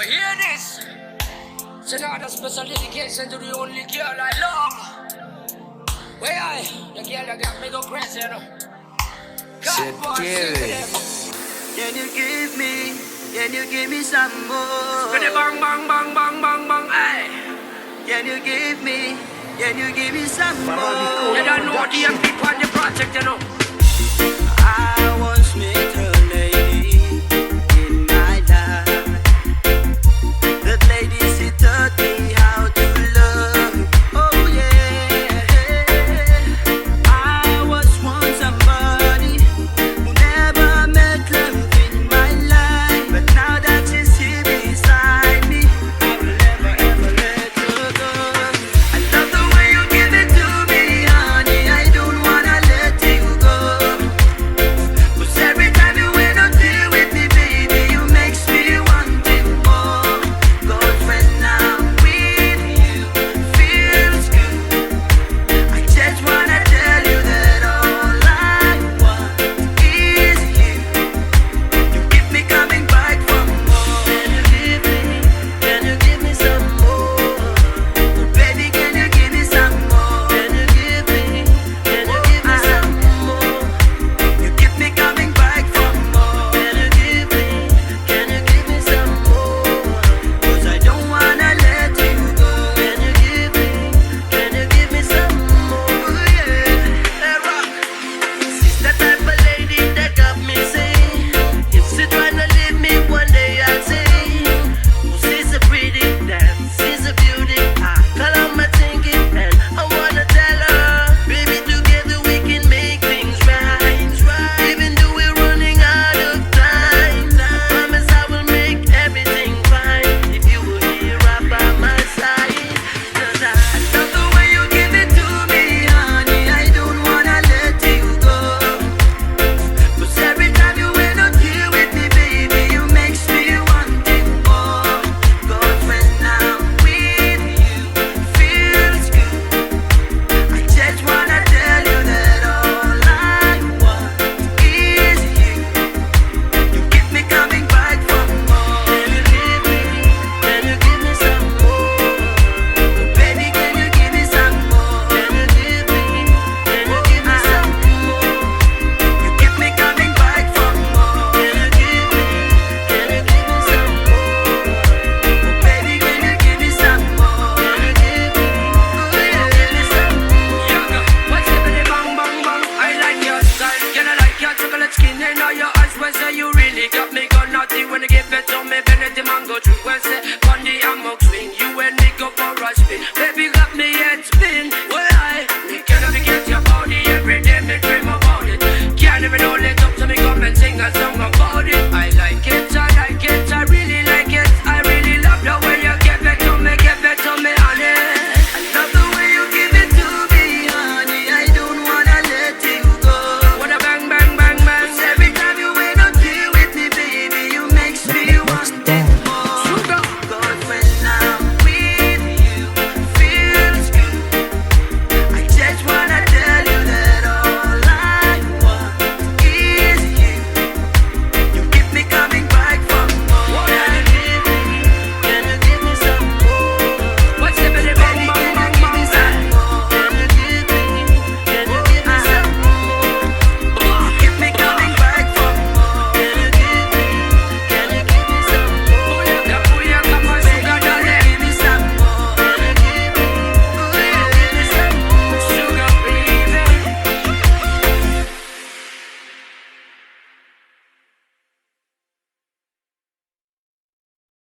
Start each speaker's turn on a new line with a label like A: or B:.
A: We hear this. It's another special dedication to the only girl I love. Where I? The girl that got me go crazy, you know. God, boy, sing to them.
B: Can you give me some more?
A: Bang, bang, bang, bang, bang, bang, aye.
B: Can you give me some more?
A: You don't know DMP on the project, you know.
B: I once met a lady in my life. That lady, she taught me how to love. Oh yeah. I was once somebody who never met love in my life, but now that she's here beside me, I will never ever let her go. I love the way you give it to me, honey. I don't wanna let you go. 'Cause every time you ain't not here with me, baby, you makes me want it more. 'Cause when I'm with you, feels good. I just wanna tell you that all I want is you. You keep me coming back for more. Can you give me some more? Oh, baby, can you give me some more? Can you give me some more? You keep me coming back for more. Can you give me some more? 'Cause I don't wanna let you go. Can you give me some more? Yeah. Hey, rock. She's the type of lady that got me saying, if she tryna leave me one day, I'll say, oh, she's a pretty damn, she's a beauty. I call her my thinking, and I wanna tell her, baby, together we can make things right. Even though we're running out of time, I promise I will make everything fine if you were here right by my side. 'Cause I love the way you give it to me, honey. I don't wanna let you go. 'Cause every time you ain't not here with me, baby, you makes me want it more. 'Cause when I'm with you, feels good. I just wanna tell you that all I want is you. You keep me coming back for more. Can you give me some more? Oh, baby, can you give me some more? Can you give me some more? You keep me coming back for more. Can you give me some more? Oh, baby, can you give me some more? Can you give me some more?
A: Yoga, what's happening? Bang, bang, bang. I like your style. Can I like your chocolate skin and all your eyes? When say you really got me gone naughty when you give it to me, Benedict mango tree. When say